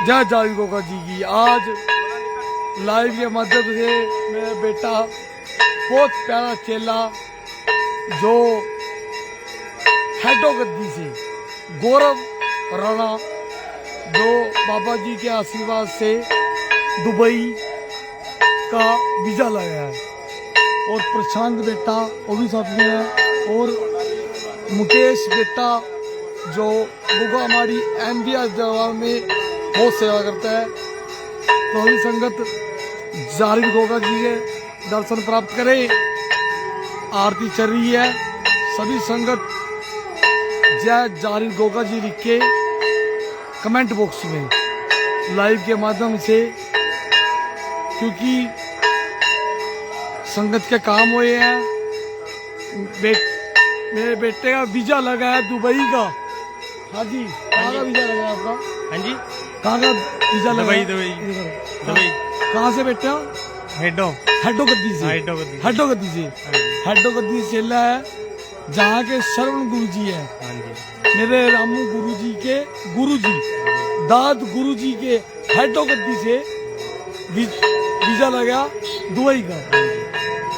जय जारी गोगा जी की। आज लाइव के माध्यम से मेरा बेटा बहुत प्यारा चेला जो हेडो गद्दी से गौरव राणा जो बाबा जी के आशीर्वाद से दुबई का वीजा लगाया है, और प्रशांत बेटा वो भी साथ में है, और मुकेश बेटा जो गुगामाड़ी एमबीआर जवाब में बहुत सेवा करता है। तो अभी संगत जारी गोगा जी के दर्शन प्राप्त करें। आरती चल रही है, सभी संगत जय जारी गोगा जी लिख के कमेंट बॉक्स में लाइव के माध्यम से, क्योंकि संगत के काम हुए हैं। मेरे बेटे का वीजा लगा है दुबई का। हाँ जी, कहाँ का वीजा लगा है आपका? हाँ जी, कहाँ का वीजा लगा? दुबई। कहाँ से बेटे? हेडो गद्दी से। हेडो गद्दी से चेला है, जहाँ के श्रवण गुरु जी है। हाँ जी, मेरे रामू गुरु जी के गुरु जी, दाद गुरु जी के हेडो गद्दी से वीजा लगा दुबई का।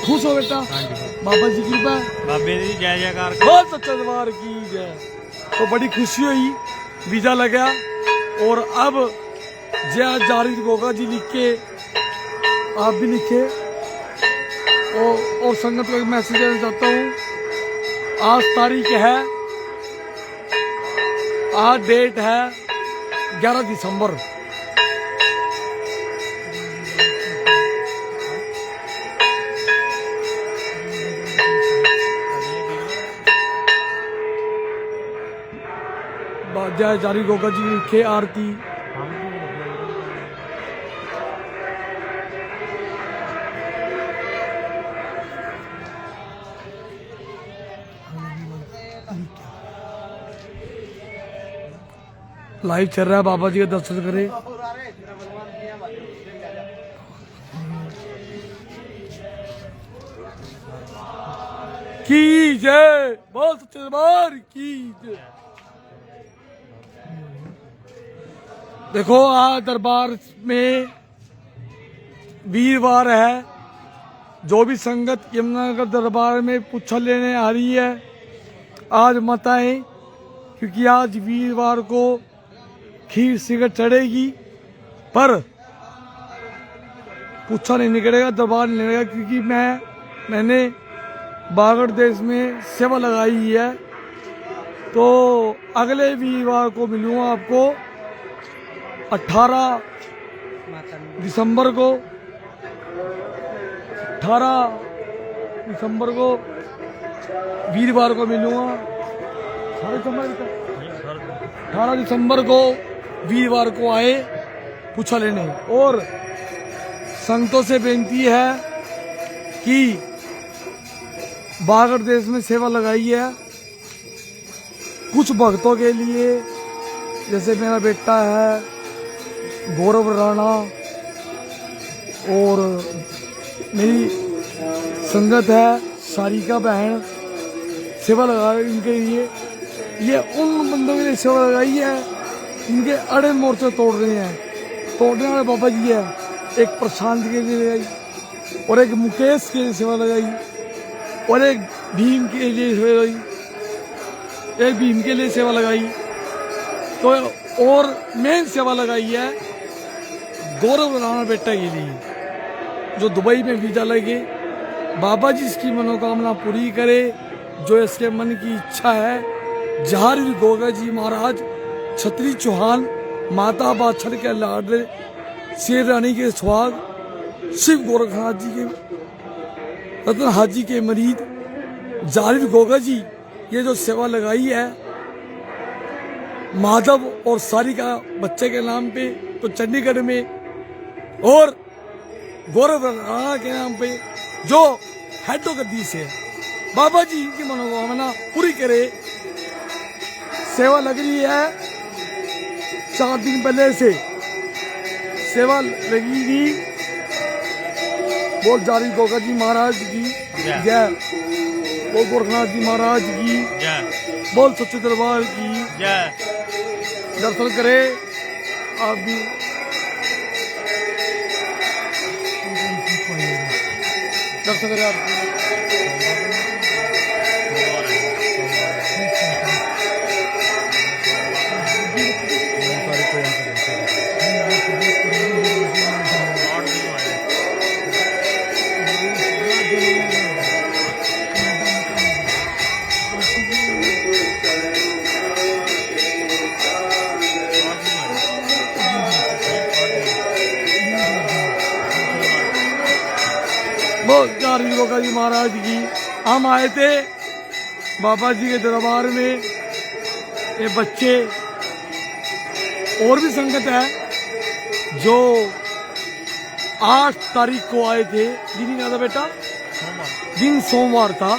खुश हो बेटा? हाँ जी, बाबा जी की कृपा, बाबे दी जय जयकार। बहुत सच्चा दरबार की जय। तो बड़ी खुशी हुई, वीजा लगा। और अब जय जारी गोगा जी लिख के आप भी लिखे, और संगत को एक मैसेज देना चाहता हूँ। आज तारीख है, आज डेट है 11 दिसंबर। जय जारी गोगा जी लिखे आरती। लाइव चल रहा है, बाबा जी के दर्शन करें। की जय, बहुत सच्चे दरबार की जय। देखो, आज दरबार में वीरवार है। जो भी संगत यमुनानगर दरबार में पुच्छा लेने आ रही है, आज मत आए, क्योंकि आज वीरवार को खीर सिगट चढ़ेगी, पर पुच्छा नहीं निकलेगा, दरबार नहीं निकलेगा, क्योंकि मैंने बागड़ देश में सेवा लगाई है। तो अगले वीरवार को मिलूंगा आपको 18 दिसंबर को। 18 दिसंबर को वीरवार को मिलूंगा। 18 दिसंबर को वीरवार को आए पूछा लेने। और संगतों से बेनती है कि बागड़ देश में सेवा लगाई है कुछ भक्तों के लिए, जैसे मेरा बेटा है गौरव राणा, और मेरी संगत है सारिका बहन, सेवा लगा इनके लिए। ये उन बंदों के लिए सेवा लगाई है इनके अड़े मोर्चे तोड़ रहे हैं, तोड़ने वाले बाबा जी है। एक प्रशांत के लिए लगाई, और एक मुकेश के लिए सेवा लगाई, और एक भीम के लिए सेवा लगाई, एक भीम के लिए सेवा लगाई। तो और मेन सेवा लगाई है गौरव राणा बेटा के लिए, जो दुबई में वीजा लगे। बाबा जी इसकी मनोकामना पूरी करे, जो इसके मन की इच्छा है। जारी गोगा जी महाराज छत्री चौहान माता बाछड़ के लाडले शेर रानी के सुहाग शिव गोरखनाथ जी के रतन हाजी के मरीद जारी गोगा जी, ये जो सेवा लगाई है माधव और सारिका बच्चे के नाम पे, तो चंडीगढ़ में, और गौरव राणा के नाम पे जो हेडो गद्दी से बाबा जी इनकी मनोकामना पूरी करे। सेवा लग रही है 4 दिन पहले से सेवा लगेगी। बोल जारी गोगा जी महाराज की जय, बोल गोरखनाथ जी महाराज की जय, बोल सच्चे दरबार की जय। दर्शन करे, आप भी दर्शक बहुत का जी महाराज की हम आए थे बाबा जी के दरबार में। ये बच्चे और भी संगत है जो 8 तारीख को आए थे। दिन क्या था बेटा? दिन सोमवार था।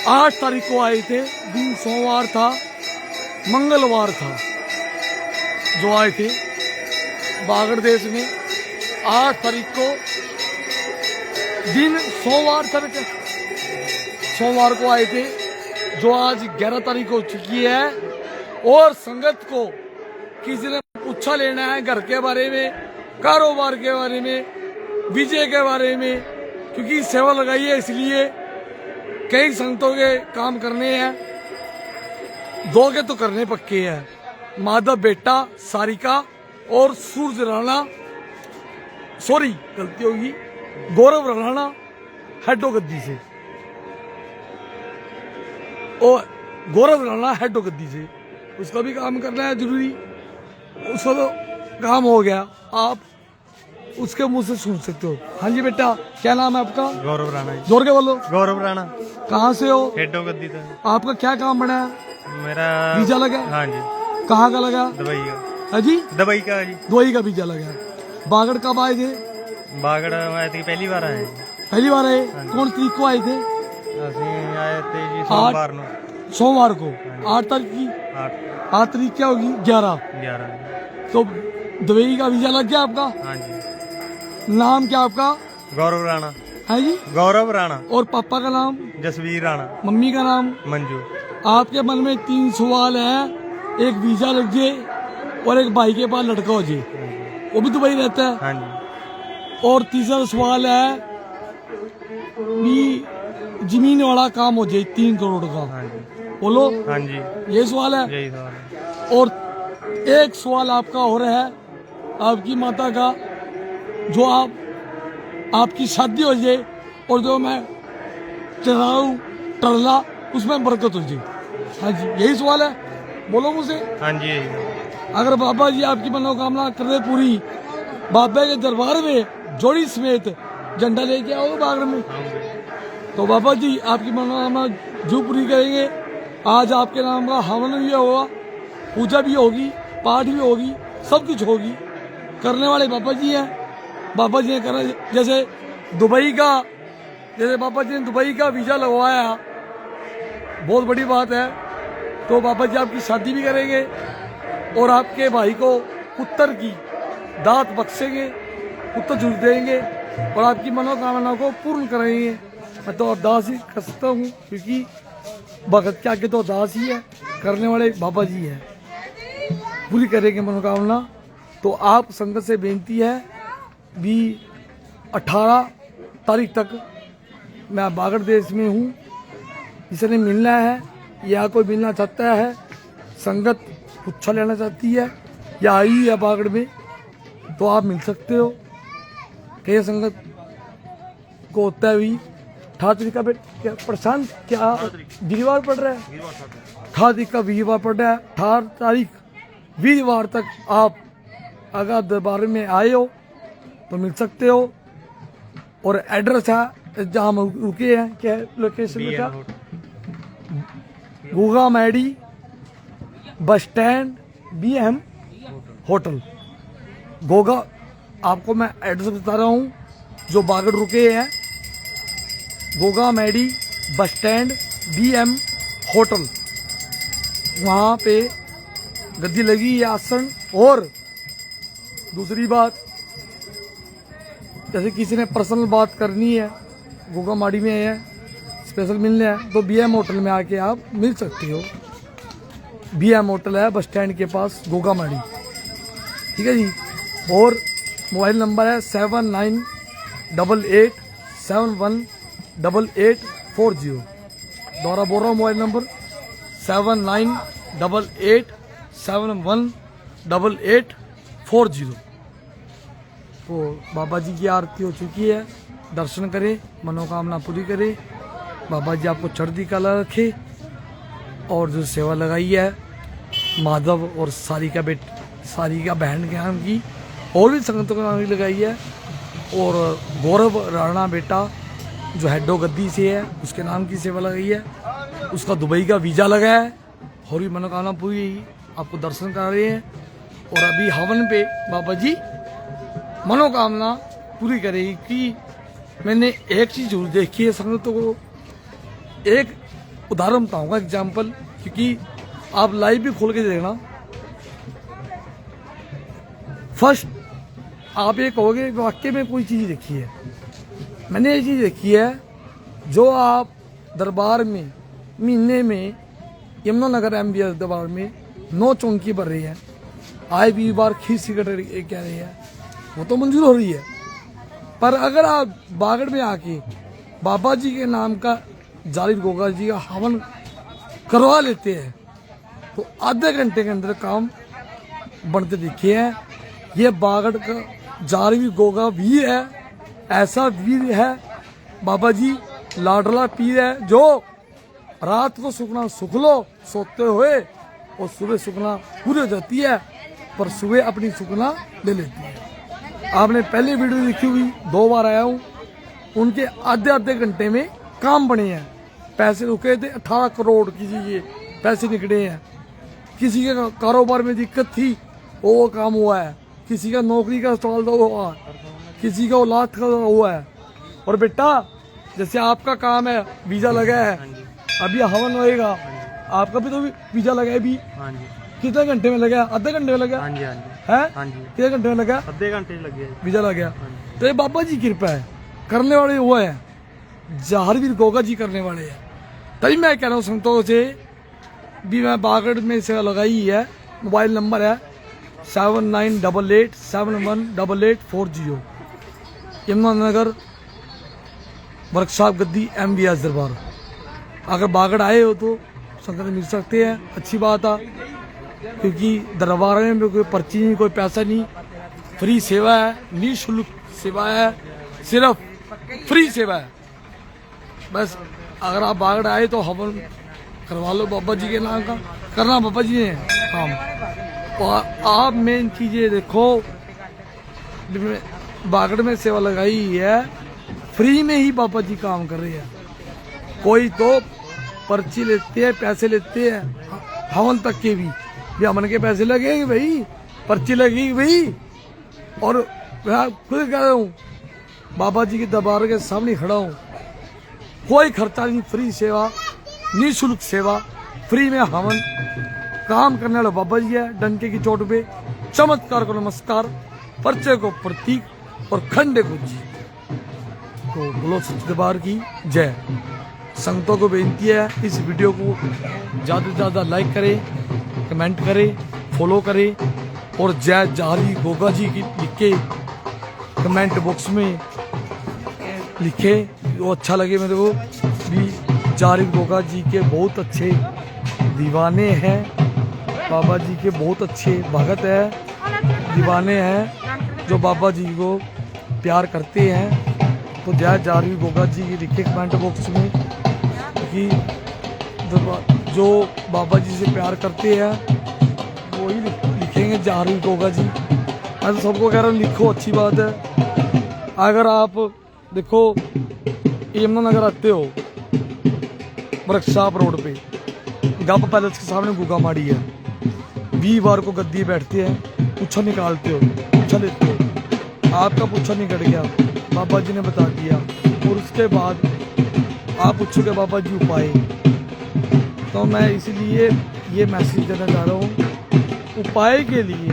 8 तारीख को आए थे, दिन सोमवार था, मंगलवार था जो आए थे बागड़ देश में। 8 तारीख को दिन सोमवार था बेटे, सोमवार को आए थे, जो आज 11 तारीख हो चुकी है। और संगत को किसी ने पूछा लेना है घर के बारे में, कारोबार के बारे में, विजय के बारे में, क्योंकि सेवा लगाई है इसलिए कई संगतों के काम करने हैं। 2 के तो करने पक्के हैं, माधव बेटा सारिका और सूरज राणा, सॉरी गलती होगी, गौरव राणा हेडो गद्दी से, और गौरव राणा हेडो गद्दी से। उसका भी काम करना है जरूरी, उसका तो काम हो गया, आप उसके मुंह से सुन सकते हो। हाँ जी बेटा, क्या नाम है आपका? गौरव राणा जी। जोर के बोलो। गौरव राणा। कहाँ से हो? हेडो गद्दी था। आपका क्या काम बना है? मेरा वीजा लगा? हाँ जी। कहाँ का लगा? दुबई का। हाँ जी, दुबई का जी। दुबई का वीजा लगा। बागड़ कब आए थे? बागड़ आए थे, पहली बार आए। पहली बार आए? कौन तारीख को आए थे? ਅਸੀਂ ਆਏ थे जी सोमवार ਨੂੰ। सोमवार को। 8 तारीख की? 8 तारीख क्या होगी? 11। तो दुबई का वीजा लग गया आपका? हाँ जी। नाम क्या आपका? गौरव राणा। है जी, गौरव राणा। और पापा का नाम? जसवीर राणा। मम्मी का नाम? मंजू। आपके मन में 3 सवाल है। एक वीजा लग जाए और एक भाई के पास लड़का हो जाए, वो भी दुबई रहता है। हाँ जी। और तीसरा सवाल है कि जमीन वाला काम हो जाए 3 करोड़ का। हाँ जी। बोलो। हाँ जी, ये सवाल है। यही सवाल है। और एक सवाल आपका और है, आपकी माता का, जो आपकी शादी हो जाए और जो मैं चढ़ाऊं टरला उसमें बरकत हो जाए। हाँ जी, यही सवाल है, बोलो मुझसे। हाँ जी, यही। अगर बाबा जी आपकी मनोकामना कर दे पूरी, बाबा के दरबार में जोड़ी समेत झंडा लेके आओ बागड़ में, तो बाबा जी आपकी मनोकामना जो पूरी करेंगे। आज आपके नाम का हवन भी होगा, पूजा भी होगी, पाठ भी होगी, सब कुछ होगी। करने वाले बाबा जी हैं। बाबा जी ने करा, जैसे दुबई का, जैसे बाबा जी ने दुबई का वीजा लगवाया, बहुत बड़ी बात है। तो बाबा जी आपकी शादी भी करेंगे और आपके भाई को पुत्र की दात बख्शेंगे, पुत्र जरूर देंगे और आपकी मनोकामना को पूर्ण करेंगे। मैं तो अरदास ही कर सकता हूँ, क्योंकि भगत के आगे तो अरदास ही है, करने वाले बाबा जी हैं, पूरी करेंगे मनोकामना। तो आप संगत से बेनती है भी 18 तारीख तक मैं बागड़ देश में हूँ। जिसने मिलना है या कोई मिलना चाहता है, संगत पूछा लेना चाहती है या आई है बागड़ में, तो आप मिल सकते हो। कई संगत को होता है भी 18 तारीख का क्या प्रशांत, क्या वीरवार पड़ रहा है? 18 तारीख का वीरवार पड़ रहा है। 18 तारीख वीरवार तक आप अगर दरबार में आए हो तो मिल सकते हो। और एड्रेस है जहाँ हम रुके हैं, क्या लोकेशन का? Goga Medi bus stand, BM hotel Goga. आपको मैं एड्रेस बता रहा हूँ, जो बागड़ रुके हैं, Goga Medi bus stand, BM hotel, वहाँ पे गद्दी लगी है, आसन। और दूसरी बात, जैसे किसी ने पर्सनल बात करनी है, गोगा माड़ी में है, स्पेशल मिलने है, तो BM होटल में आके आप मिल सकते हो। BM होटल है बस स्टैंड के पास, गोगा माड़ी। ठीक है जी। और मोबाइल नंबर है 7988718840। दोबारा बोल रहा हूँ मोबाइल नंबर 7988718840। तो बाबा जी की आरती हो चुकी है, दर्शन करें, मनोकामना पूरी करें, बाबा जी आपको चढ़ती कला रखे। और जो सेवा लगाई है माधव और सारिका बहन के नाम की, और भी संगतों के नाम की लगाई है। और गौरव राणा बेटा जो हेडो गद्दी से है उसके नाम की सेवा लगाई है, उसका दुबई का वीज़ा लगा है और भी मनोकामना पूरी, आपको दर्शन करा रहे हैं। और अभी हवन पे बाबा जी मनोकामना पूरी करेगी। कि मैंने एक चीज़ जरूर देखी है संगतों को, एक उदाहरण बताऊंगा एग्जाम्पल, क्योंकि आप लाइव भी खोल के देखना। फर्स्ट आप ये कहोगे वाकई में कोई चीज़ देखी है। मैंने ये चीज़ देखी है, जो आप दरबार में महीने में यमुनानगर MBS दरबार में 9 चौंकी भर रही है, आए भी बार खीर सिगट कह रही है, वो तो मंजूर हो रही है। पर अगर आप बागड़ में आके बाबा जी के नाम का जालिर गोगा जी का हवन करवा लेते हैं तो आधे घंटे के अंदर काम बनते दिखे हैं। ये बागड़ का जालिर गोगा वीर है, ऐसा वीर है बाबा जी, लाडला पीर है, जो रात को सुखना सुख लो सोते हुए और सुबह सुखना पूरी हो जाती है, पर सुबह अपनी सुखना ले लेती है। आपने पहले वीडियो देखी हुई, 2 बार आया हूँ, उनके आधे घंटे में काम बने हैं। पैसे रुके थे 18 करोड़ किसी के पैसे निकले हैं, किसी के कारोबार में दिक्कत थी वो काम हुआ है, किसी का नौकरी का सवाल हुआ, किसी का औलाद का हुआ है। और बेटा जैसे आपका काम है, वीजा लगा है, अभी हवन होएगा, आपका भी तो वीजा लगा है भी, कितने घंटे में लगा? आधे घंटे में लगा है? कितने घंटे में लगा? आधे घंटे लगे वीजा लग गया। तो ये बाबा जी कृपा है, करने वाले वो है, जहारवीर गोगा जी करने वाले हैं। तभी मैं कह रहा हूँ संतों से भी, मैं बागड़ में सेवा लगाई है। मोबाइल नंबर है 7988718840, यमुनानगर वर्कशॉप गद्दी MBS दरबार। अगर बागड़ आए हो तो संगत मिल सकते हैं, अच्छी बात है, क्योंकि दरबार में कोई पर्ची नहीं, कोई पैसा नहीं, फ्री सेवा है, निःशुल्क सेवा है, सिर्फ फ्री सेवा है। बस अगर आप बागड़ आए तो हवन करवा लो बाबा जी के नाम का, करना बाबा जी ने काम। और आप मेन चीज़ें देखो, बागड़ में सेवा लगाई है, फ्री में ही बाबा जी काम कर रहे हैं। कोई तो पर्ची लेते हैं, पैसे लेते हैं, हवन तक के भी हमन के पैसे लगेंगे भाई, पर्ची लगेगी भाई। और मैं खुद कह रहा हूँ, बाबा जी के दरबार के सामने खड़ा हूँ, कोई खर्चा नहीं, फ्री सेवा, निःशुल्क सेवा, फ्री में हवन, काम करने वाला बाबा जी है। डंके की चोट पे चमत्कार को नमस्कार, पर्चे को प्रतीक और खंडे को जी। तो बोलो सच्चे दरबार की जय। संगतों को बेनती है, इस वीडियो को ज़्यादा से ज़्यादा लाइक करें, कमेंट करें, फॉलो करें, और जय जहारी गोगा जी की लिख के कमेंट बॉक्स में लिखे, वो अच्छा लगे मेरे को भी। जहारी गोगा जी के बहुत अच्छे दीवाने हैं, बाबा जी के बहुत अच्छे भगत है, दीवाने हैं, जो बाबा जी को प्यार करते हैं। तो जय जहारी गोगा जी की लिखे कमेंट बॉक्स में कि जो बाबा जी से प्यार करते हैं वही लिखेंगे जहारी गोगा जी। मैं तो सबको कह रहा हूँ लिखो, अच्छी बात है। अगर आप देखो यमुनानगर आते हो, वर्कशॉप रोड पे गप पैलेस के सामने गुगा माड़ी है, 20 बार को गद्दी बैठते हैं, पुच्छा निकालते हो, पुच्छा लेते हो, आपका पुच्छा निकल गया, बाबा जी ने बता दिया, और उसके बाद आप पूछोगे बाबा जी उपाय। तो मैं इसलिए ये मैसेज देना चाह रहा हूँ, उपाय के लिए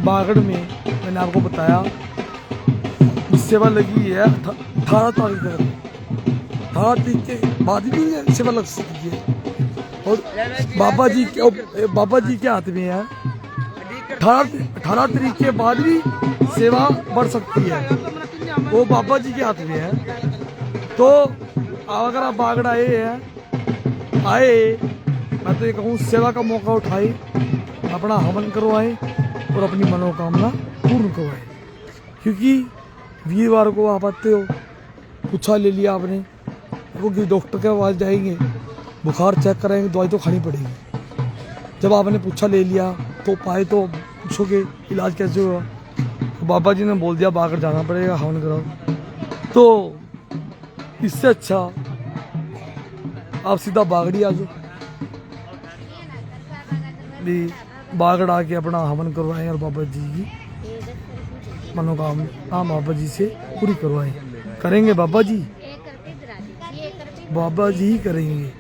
बागड़ में मैंने आपको बताया सेवा लगी है 18 तारीख तक, 18 तारीख के बाद भी सेवा लग सकती है। और बाबा जी के हाथ में है 18 तारीख के बाद भी सेवा बढ़ सकती है, वो बाबा जी के हाथ में है। तो अगर आप बागड़ आए, मैं तो ये कहूँ सेवा का मौका उठाए, अपना हवन करवाएं और अपनी मनोकामना पूर्ण करवाएं। क्योंकि वीरवार को आप आते हो, पूछा ले लिया आपने, क्योंकि डॉक्टर के पास जाएंगे, बुखार चेक कराएंगे, दवाई तो खानी पड़ेगी। जब आपने पूछा ले लिया तो पाए तो पूछोगे इलाज कैसे होगा, तो बाबा जी ने बोल दिया बागड़ जाना पड़ेगा, हवन कराओ। तो इससे अच्छा आप सीधा बागड़ी आ जाओ, बागड़ आके अपना हवन करवाएं और बाबा जी की मनोकामना बाबा जी से पूरी करवाएं। करेंगे बाबा जी ही करेंगे,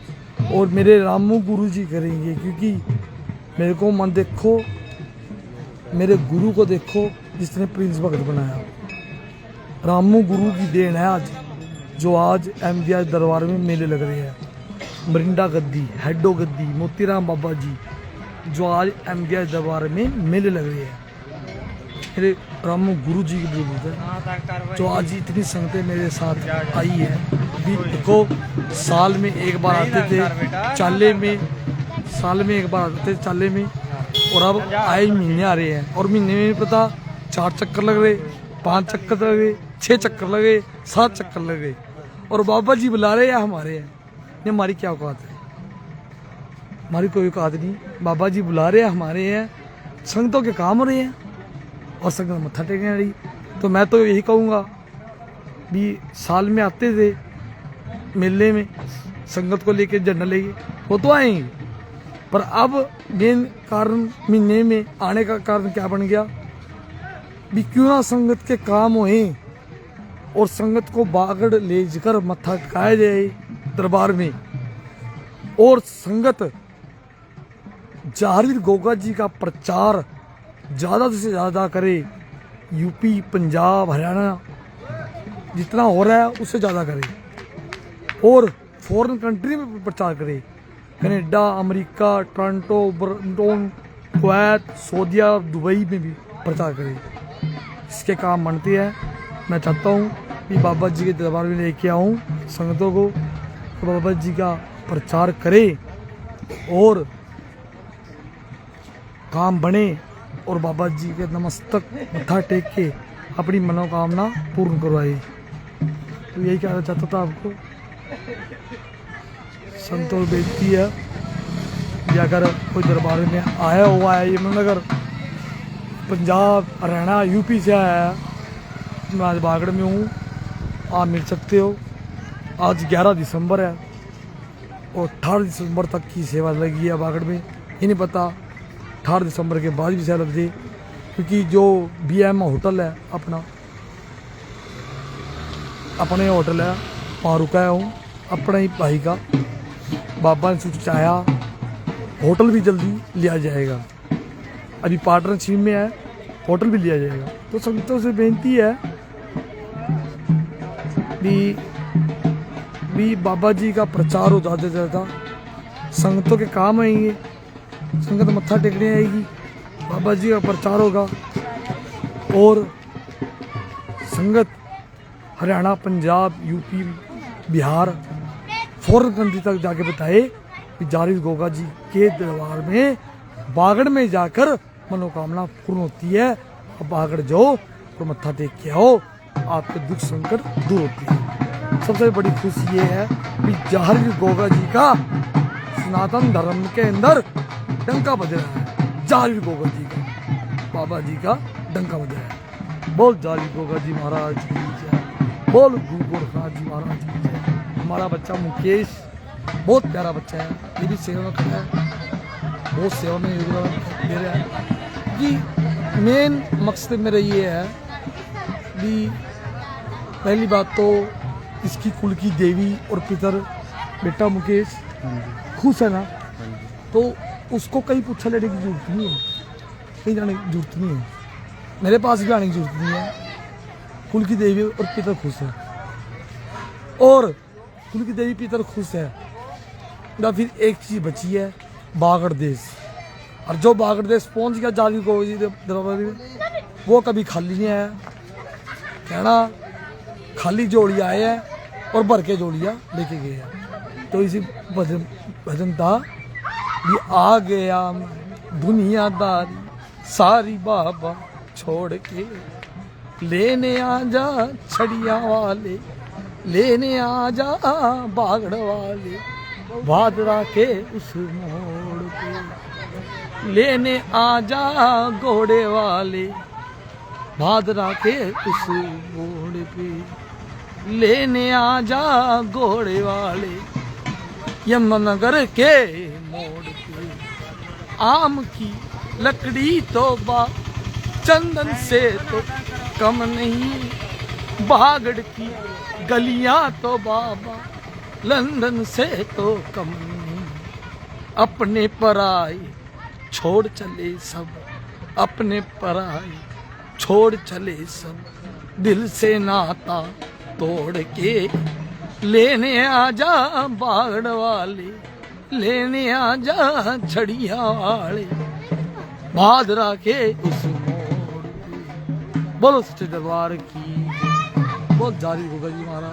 और मेरे रामू गुरु जी करेंगे। क्योंकि मेरे को मन देखो, मेरे गुरु को देखो जिसने प्रिंस भगत बनाया, रामू गुरु की देन है आज, जो आज MVR दरबार में मेले लग रहे हैं। मरिंडा गद्दी, हेडो गद्दी, मोतीराम बाबा जी, जो आज MVR दरबार में मेले लग रहे हैं, मेरे रामू गुरु जी की बलबूते है, जो आज इतनी संगतें मेरे साथ आई है। भी देखो, साल में एक बार आते थे चाले में, चाले में, और अब आए महीने आ रहे हैं, और महीने में पता 4 चक्कर लग रहे, 5 चक्कर लगे, 6 चक्कर लगे, 7 चक्कर लगे, और बाबा जी बुला रहे हैं हमारे हैं। ये हमारी क्या औकात है? हमारी कोई औकात नहीं। बाबा जी बुला रहे हैं हमारे हैं, संगतों के काम हो रहे हैं और संगत मत्था टेकने रही। तो मैं तो यही कहूँगा भी साल में आते थे मेले में, संगत को लेके झंडा लेके, वो तो आएंगे, पर अब मेन कारण महीने में आने का कारण क्या बन गया भी, क्यों ना संगत के काम होए और संगत को बागड़ ले जाकर मत्था टिकाया जाए दरबार में, और संगत जारवीर गोगा जी का प्रचार ज़्यादा से ज़्यादा करे। यूपी, पंजाब, हरियाणा जितना हो रहा है उससे ज़्यादा करे, और फॉरेन कंट्री में प्रचार करे, Canada, America, Toronto, Brampton, Kuwait, सऊदीया, दुबई में भी प्रचार करे। इसके काम बनते हैं। मैं चाहता हूँ कि बाबा जी के दरबार में लेके आऊँ संगतों को, तो बाबा जी का प्रचार करे और काम बने, और बाबा जी के नमस्तक मत्था टेक के अपनी मनोकामना पूर्ण करवाए। तो यही कहना चाहता था आपको। संतों बेनती है कि अगर कोई दरबार में आया हुआ है, यमुनानगर, पंजाब, हरियाणा, यूपी से आया है, मैं आज बागड़ में हूँ, आप मिल सकते हो। आज 11 दिसंबर है और 18 दिसंबर तक की सेवा लगी है बागड़ में। ये नहीं पता 18 दिसंबर के बाद भी सेवा लग जाए, क्योंकि जो BM होटल है अपने होटल है, वहाँ रुका हूँ अपने ही भाई का। बाबा ने सोचाया होटल भी जल्दी लिया जाएगा, अभी पार्टनरशिप में है, होटल भी लिया जाएगा। तो संगतों से बेनती है भी बाबा जी का प्रचार हो ज़्यादा से ज़्यादा, संगतों के काम आएंगे, संगत मत्था टेकने आएगी, बाबा जी का प्रचार होगा, और संगत Haryana, Punjab, UP, Bihar, foreign country तक जाके बताए कि जारवीर गोगा जी के दरबार में बागड़ में जाकर मनोकामना पूर्ण होती है। अब बागड़ जाओ और मत्था टेक के आओ, आपके दुख संकट दूर होती है। सबसे बड़ी खुशी ये है कि जारवीर गोगा जी का सनातन धर्म के अंदर डंका बज रहा है, जारवीर गोगा जी का, बाबा जी का डंका बज रहा है। बोल जारवीर गोगा जी महाराज की जय, बोल गुरु गोरखनाथ जी महाराज की जय। हमारा बच्चा मुकेश बहुत प्यारा बच्चा है, ये भी सेवा में खड़ा है, बहुत सेवा में योगदान दे रहा है। कि मेन मकसद मेरा ये है कि पहली बात तो इसकी कुल की देवी और पितर बेटा मुकेश खुश है ना, तो उसको कहीं पूछा लेने की जरूरत नहीं है, कहीं जाने की जरूरत नहीं है, मेरे पास भी आने की जरूरत नहीं है। कुल की देवी और पितर खुश है, और कुल की देवी पितर खुश है ना, फिर एक चीज़ बची है, बागड़ देश। और जो बागड़ देश पहुंच गया जाली को जी दरबार में, वो कभी खाली नहीं आया। कहना खाली जोड़ी आए हैं और भर के जोड़ियाँ लेके गए हैं। तो इसी भजन भजन था ये आ गया दुनियादारी सारी बाबा छोड़ के, लेने आ जा छड़िया वाले, लेने आ जा बागड़ वाले, भादरा के उस मोड़ पे, लेने आ जा घोड़े वाले, भादरा के उस मोड़ पे, लेने आ जा घोड़े वाले, यमुनानगर के मोड़ पे। आम की लकड़ी तो बा चंदन से तो कम नहीं, बागड़ की गलियां तो बाबा लंदन से तो कम नहीं। अपने पराए छोड़ चले सब, अपने पराए छोड़ चले सब, दिल से नाता तोड़ के, लेने आ जा बागड़ वाले, लेने आ जा छड़िया वाले, भादरा के उस मोड़ पे। बोलो सच्चे दरबार की बहुत जारी होगा जी महाराज।